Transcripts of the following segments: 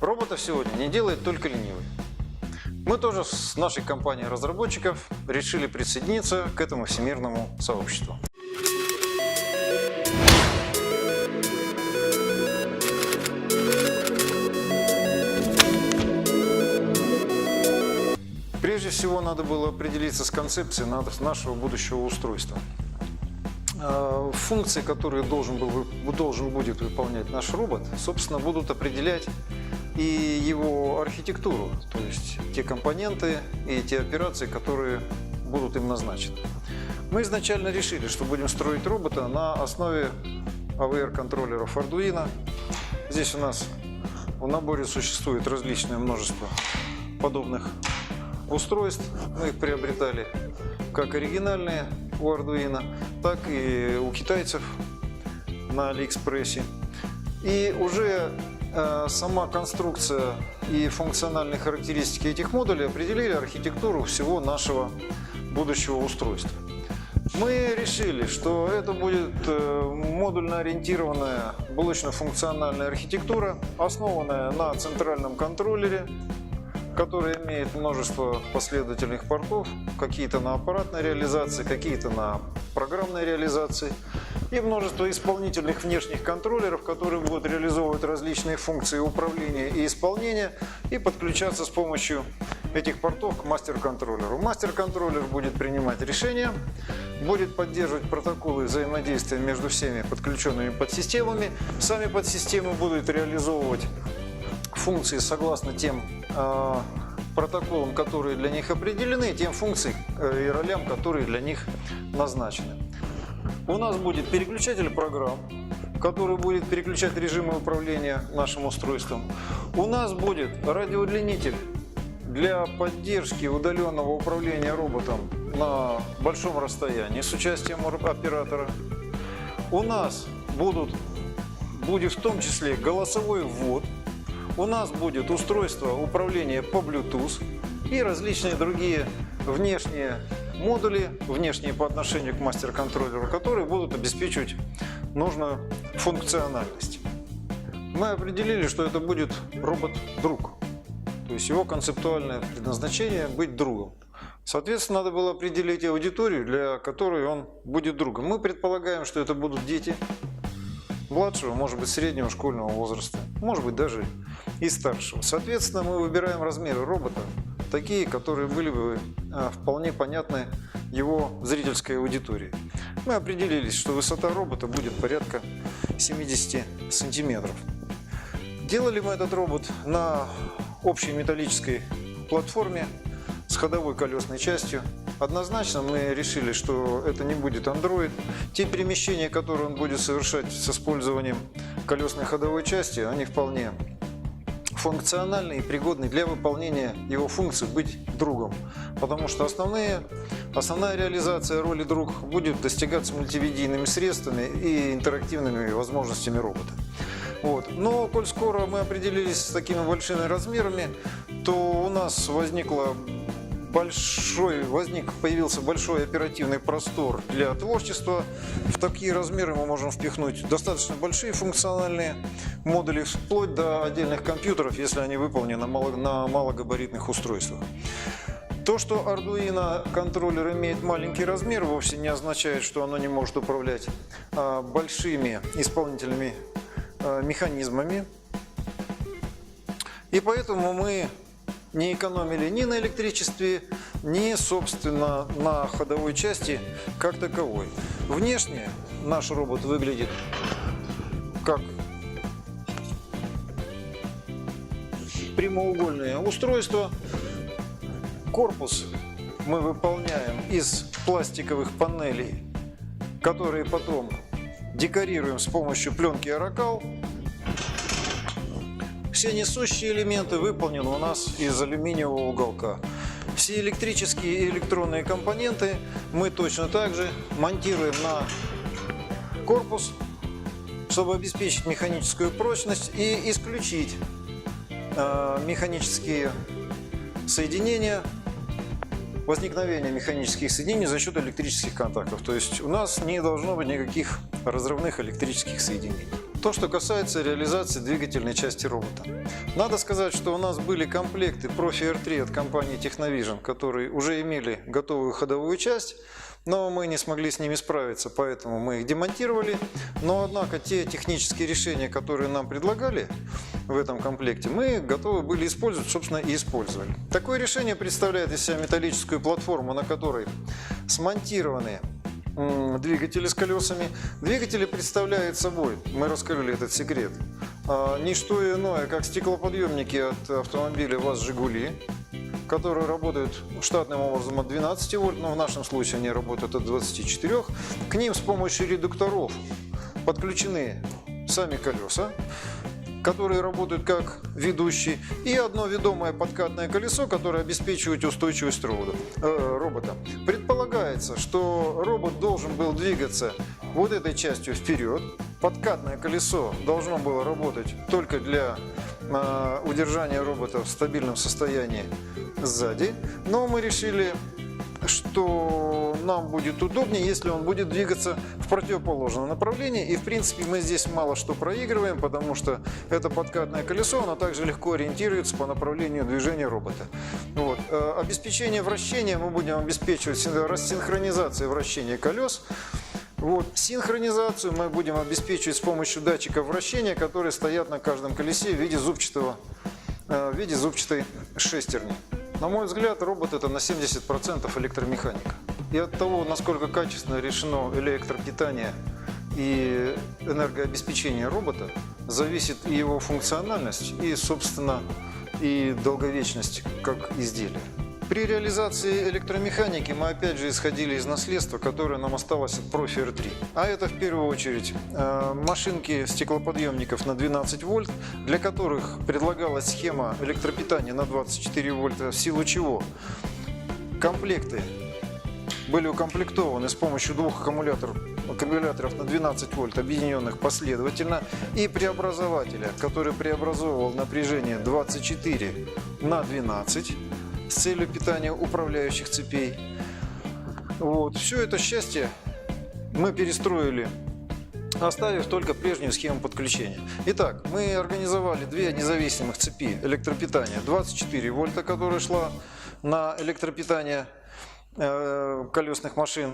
Роботов сегодня не делает только ленивый. Мы тоже с нашей компанией разработчиков решили присоединиться к этому всемирному сообществу. Прежде всего надо было определиться с концепцией нашего будущего устройства. Функции, которые должен будет выполнять наш робот, собственно, будут определять и его архитектуру, то есть те компоненты и те операции, которые будут им назначены. Мы изначально решили, что будем строить робота на основе AVR-контроллеров Arduino. Здесь у нас в наборе существует различное множество подобных устройств. Мы их приобретали как оригинальные у Arduino, так и у китайцев на Алиэкспрессе. И уже сама конструкция и функциональные характеристики этих модулей определили архитектуру всего нашего будущего устройства. Мы решили, что это будет модульно-ориентированная блочно-функциональная архитектура, основанная на центральном контроллере, который имеет множество последовательных портов, какие-то на аппаратной реализации, какие-то на программной реализации, и множество исполнительных внешних контроллеров, которые будут реализовывать различные функции управления и исполнения и подключаться с помощью этих портов к мастер-контроллеру. Мастер-контроллер будет принимать решения, будет поддерживать протоколы взаимодействия между всеми подключенными подсистемами. Сами подсистемы будут реализовывать функции согласно тем протоколам, которые для них определены, и тем функциям и ролям, которые для них назначены. У нас будет переключатель программ, который будет переключать режимы управления нашим устройством. У нас будет радиоудлинитель для поддержки удаленного управления роботом на большом расстоянии с участием оператора. У нас будет в том числе голосовой ввод. У нас будет устройство управления по Bluetooth и различные другие внешние модули, внешние по отношению к мастер-контроллеру, которые будут обеспечивать нужную функциональность. Мы определили, что это будет робот-друг, то есть его концептуальное предназначение – быть другом. Соответственно, надо было определить аудиторию, для которой он будет другом. Мы предполагаем, что это будут дети младшего, может быть, среднего школьного возраста, может быть, даже и старшего. Соответственно, мы выбираем размеры робота, такие, которые были бы вполне понятны его зрительской аудитории. Мы определились, что высота робота будет порядка 70 сантиметров. Делали мы этот робот на общей металлической платформе с ходовой колесной частью. Однозначно мы решили, что это не будет Android. Те перемещения, которые он будет совершать с использованием колесной ходовой части, они вполне функциональны и пригодны для выполнения его функций быть другом. Потому что основная реализация роли друг будет достигаться мультимедийными средствами и интерактивными возможностями робота. Но коль скоро мы определились с такими большими размерами, то у нас появился большой оперативный простор для творчества. В такие размеры мы можем впихнуть достаточно большие функциональные модули, вплоть до отдельных компьютеров, если они выполнены на малогабаритных устройствах. То, что Arduino контроллер имеет маленький размер, вовсе не означает, что оно не может управлять большими исполнительными механизмами. И поэтому мы не экономили ни на электричестве, ни, собственно, на ходовой части как таковой. Внешне наш робот выглядит как прямоугольное устройство. Корпус мы выполняем из пластиковых панелей, которые потом декорируем с помощью пленки Аракал. Все несущие элементы выполнены у нас из алюминиевого уголка. Все электрические и электронные компоненты мы точно так же монтируем на корпус, чтобы обеспечить механическую прочность и исключить механические соединения, возникновение механических соединений за счет электрических контактов. То есть у нас не должно быть никаких разрывных электрических соединений. То, что касается реализации двигательной части робота. Надо сказать, что у нас были комплекты Profi R3 от компании Technovision, которые уже имели готовую ходовую часть, но мы не смогли с ними справиться, поэтому мы их демонтировали. Но, однако, те технические решения, которые нам предлагали в этом комплекте, мы готовы были использовать, собственно, и использовали. Такое решение представляет из себя металлическую платформу, на которой смонтированы двигатели с колесами. Двигатели представляют собой, мы раскрыли этот секрет, не что иное, как стеклоподъемники от автомобиля ВАЗ-Жигули, которые работают штатным образом от 12 вольт, но в нашем случае они работают от 24. К ним с помощью редукторов подключены сами колеса, которые работают как ведущие, и одно ведомое подкатное колесо, которое обеспечивает устойчивость робота. Предполагается, что робот должен был двигаться вот этой частью вперед. Подкатное колесо должно было работать только для удержания робота в стабильном состоянии сзади, но мы решили, что нам будет удобнее, если он будет двигаться в противоположном направлении. И в принципе мы здесь мало что проигрываем, потому что это подкатное колесо, оно также легко ориентируется по направлению движения робота. Вот. Обеспечение вращения мы будем обеспечивать рассинхронизацией вращения колес. Вот. Синхронизацию мы будем обеспечивать с помощью датчиков вращения, которые стоят на каждом колесе в виде зубчатой шестерни. На мой взгляд, робот – это на 70% электромеханика. И от того, насколько качественно решено электропитание и энергообеспечение робота, зависит и его функциональность, и, собственно, и долговечность как изделия. При реализации электромеханики мы опять же исходили из наследства, которое нам осталось от Profi R3. А это в первую очередь машинки стеклоподъемников на 12 вольт, для которых предлагалась схема электропитания на 24 вольта, в силу чего комплекты были укомплектованы с помощью двух аккумуляторов на 12 вольт, объединенных последовательно, и преобразователя, который преобразовывал напряжение 24 на 12 с целью питания управляющих цепей. Вот. Все это счастье мы перестроили, оставив только прежнюю схему подключения. Итак, мы организовали две независимых цепи электропитания. 24 вольта, которая шла на электропитание колесных машин,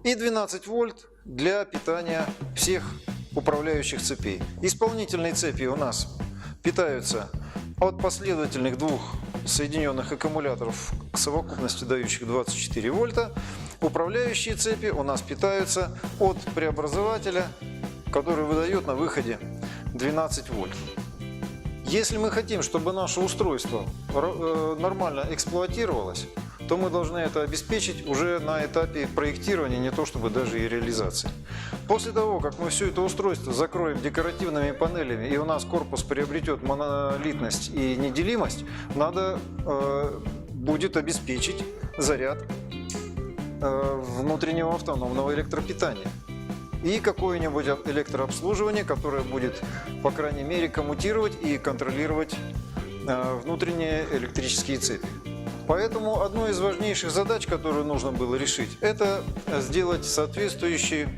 и 12 вольт для питания всех управляющих цепей. Исполнительные цепи у нас питаются от последовательных двух соединенных аккумуляторов к совокупности, дающих 24 вольта. Управляющие цепи у нас питаются от преобразователя, который выдает на выходе 12 вольт. Если мы хотим, чтобы наше устройство нормально эксплуатировалось, то мы должны это обеспечить уже на этапе проектирования, не то чтобы даже и реализации. После того, как мы все это устройство закроем декоративными панелями и у нас корпус приобретет монолитность и неделимость, надо будет обеспечить заряд внутреннего автономного электропитания и какое-нибудь электрообслуживание, которое будет, по крайней мере, коммутировать и контролировать внутренние электрические цепи. Поэтому одной из важнейших задач, которую нужно было решить, это сделать соответствующие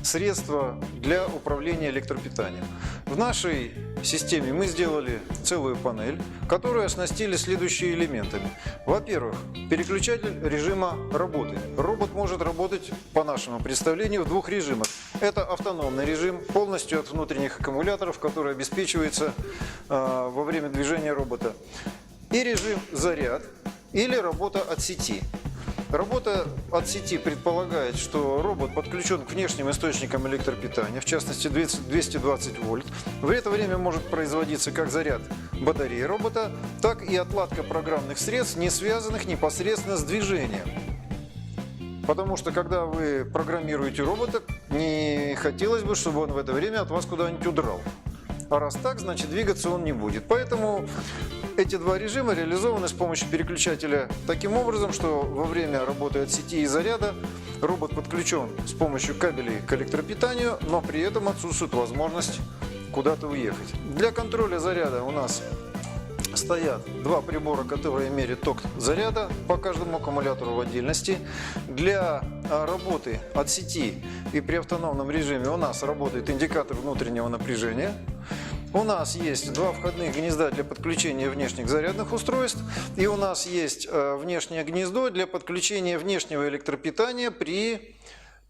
средства для управления электропитанием. В нашей системе мы сделали целую панель, которую оснастили следующими элементами. Во-первых, переключатель режима работы. Робот может работать, по нашему представлению, в двух режимах. Это автономный режим, полностью от внутренних аккумуляторов, который обеспечивается во время движения робота. И режим заряд или работа от сети. Работа от сети предполагает, что робот подключен к внешним источникам электропитания, в частности 220 вольт. В это время может производиться как заряд батареи робота, так и отладка программных средств, не связанных непосредственно с движением. Потому что когда вы программируете робота, не хотелось бы, чтобы он в это время от вас куда-нибудь удрал. А раз так, значит двигаться он не будет. Поэтому эти два режима реализованы с помощью переключателя таким образом, что во время работы от сети и заряда робот подключен с помощью кабелей к электропитанию, но при этом отсутствует возможность куда-то уехать. Для контроля заряда у нас стоят два прибора, которые меряют ток заряда по каждому аккумулятору в отдельности. Для работы от сети и при автономном режиме у нас работает индикатор внутреннего напряжения. У нас есть два входных гнезда для подключения внешних зарядных устройств. И у нас есть внешнее гнездо для подключения внешнего электропитания при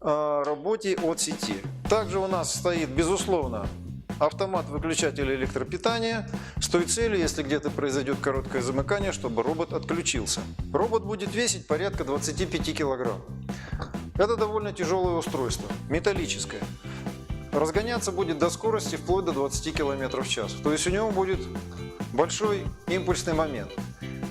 работе от сети. Также у нас стоит, безусловно, автомат-выключатель электропитания с той целью, если где-то произойдет короткое замыкание, чтобы робот отключился. Робот будет весить порядка 25 килограмм. Это довольно тяжелое устройство, металлическое. Разгоняться будет до скорости вплоть до 20 км в час. То есть у него будет большой импульсный момент.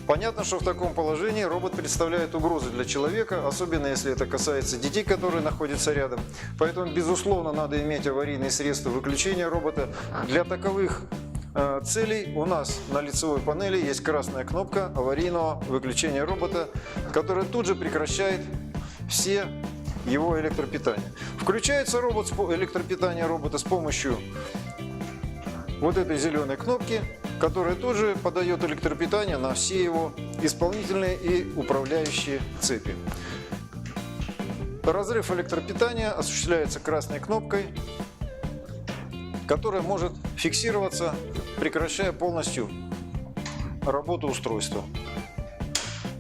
Понятно, что в таком положении робот представляет угрозу для человека, особенно если это касается детей, которые находятся рядом. Поэтому, безусловно, надо иметь аварийные средства выключения робота. Для таковых целей у нас на лицевой панели есть красная кнопка аварийного выключения робота, которая тут же прекращает все его электропитание. Включается электропитание робота с помощью вот этой зеленой кнопки, которая тут же подает электропитание на все его исполнительные и управляющие цепи. Разрыв электропитания осуществляется красной кнопкой, которая может фиксироваться, прекращая полностью работу устройства.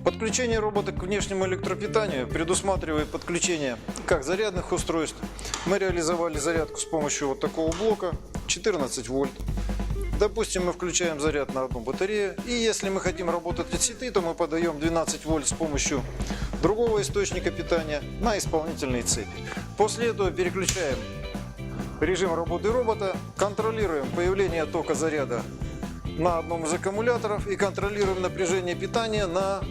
Подключение робота к внешнему электропитанию предусматривает подключение как зарядных устройств. Мы реализовали зарядку с помощью вот такого блока 14 вольт. Допустим, мы включаем заряд на одну батарею, и если мы хотим работать от сети, то мы подаем 12 вольт с помощью другого источника питания на исполнительные цепи. После этого переключаем режим работы робота, контролируем появление тока заряда на одном из аккумуляторов и контролируем напряжение питания на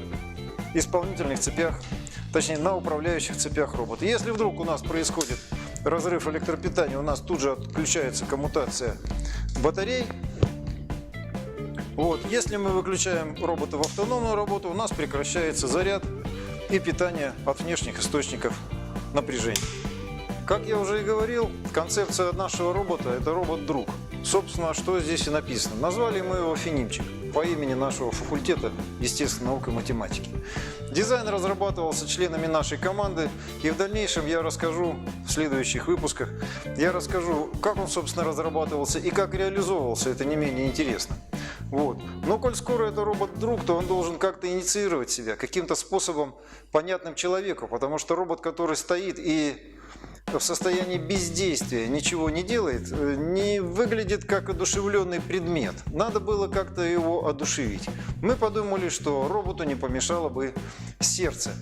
исполнительных цепях, точнее на управляющих цепях робота. Если вдруг у нас происходит разрыв электропитания, у нас тут же отключается коммутация батарей. Если мы выключаем робота в автономную работу, у нас прекращается заряд и питание от внешних источников напряжения. Как я уже и говорил, концепция нашего робота – это робот-друг. Собственно, что здесь и написано. Назвали мы его Фенимчик по имени нашего факультета естественных наук и математики. Дизайн разрабатывался членами нашей команды, и в дальнейшем я расскажу в следующих выпусках, как он, собственно, разрабатывался и как реализовывался, это не менее интересно. Но коль скоро это робот-друг, то он должен как-то инициировать себя, каким-то способом понятным человеку, потому что робот, который стоит и в состоянии бездействия ничего не делает, не выглядит как одушевленный предмет. Надо было как-то его одушевить. Мы подумали, что роботу не помешало бы сердце.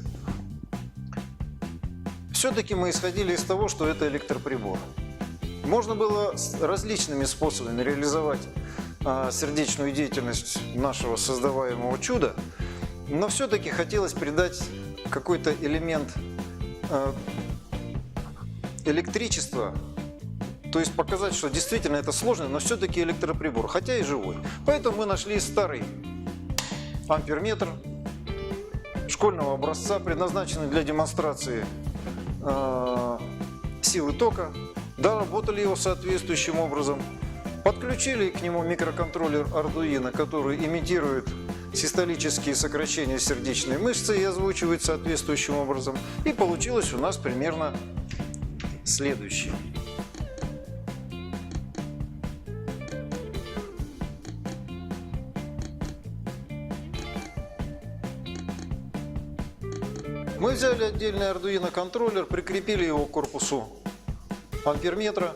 Все-таки мы исходили из того, что это электроприбор. Можно было различными способами реализовать сердечную деятельность нашего создаваемого чуда, но все-таки хотелось придать какой-то элемент электричества, то есть показать, что действительно это сложный, но все-таки электроприбор, хотя и живой. Поэтому мы нашли старый амперметр школьного образца, предназначенный для демонстрации силы тока, доработали его соответствующим образом, подключили к нему микроконтроллер Arduino, который имитирует систолические сокращения сердечной мышцы и озвучивает соответствующим образом, и получилось у нас примерно следующее. Мы взяли отдельный Arduino контроллер, прикрепили его к корпусу амперметра.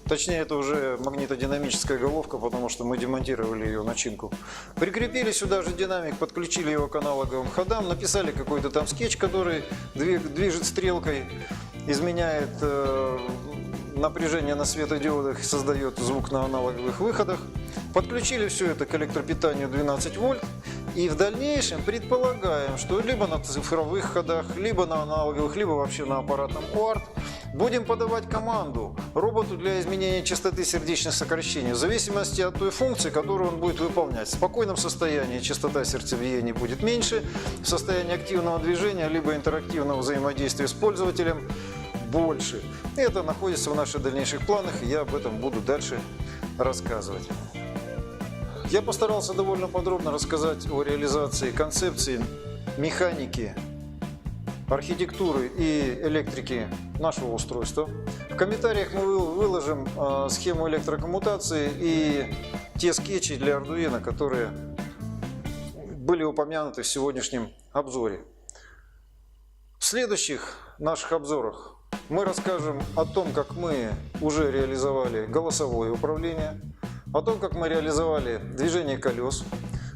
Точнее, это уже магнитодинамическая головка, потому что мы демонтировали ее начинку. Прикрепили сюда же динамик, подключили его к аналоговым ходам, написали какой-то там скетч, который движет стрелкой, изменяет напряжение на светодиодах и создает звук на аналоговых выходах. Подключили все это к электропитанию 12 вольт. И в дальнейшем предполагаем, что либо на цифровых ходах, либо на аналоговых, либо вообще на аппаратном UART будем подавать команду роботу для изменения частоты сердечных сокращений в зависимости от той функции, которую он будет выполнять. В спокойном состоянии частота сердцебиения будет меньше, в состоянии активного движения либо интерактивного взаимодействия с пользователем больше. И это находится в наших дальнейших планах, и я об этом буду дальше рассказывать. Я постарался довольно подробно рассказать о реализации концепции механики, архитектуры и электрики нашего устройства. В комментариях мы выложим схему электрокоммутации и те скетчи для Arduino, которые были упомянуты в сегодняшнем обзоре. В следующих наших обзорах мы расскажем о том, как мы уже реализовали голосовое управление, о том, как мы реализовали движение колес,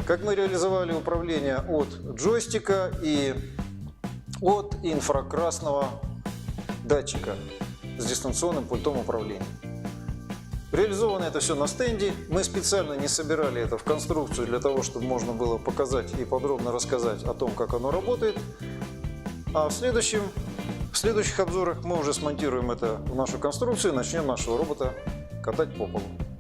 как мы реализовали управление от джойстика и от инфракрасного датчика с дистанционным пультом управления. Реализовано это все на стенде. Мы специально не собирали это в конструкцию для того, чтобы можно было показать и подробно рассказать о том, как оно работает. А в следующих обзорах мы уже смонтируем это в нашу конструкцию и начнем нашего робота катать по полу.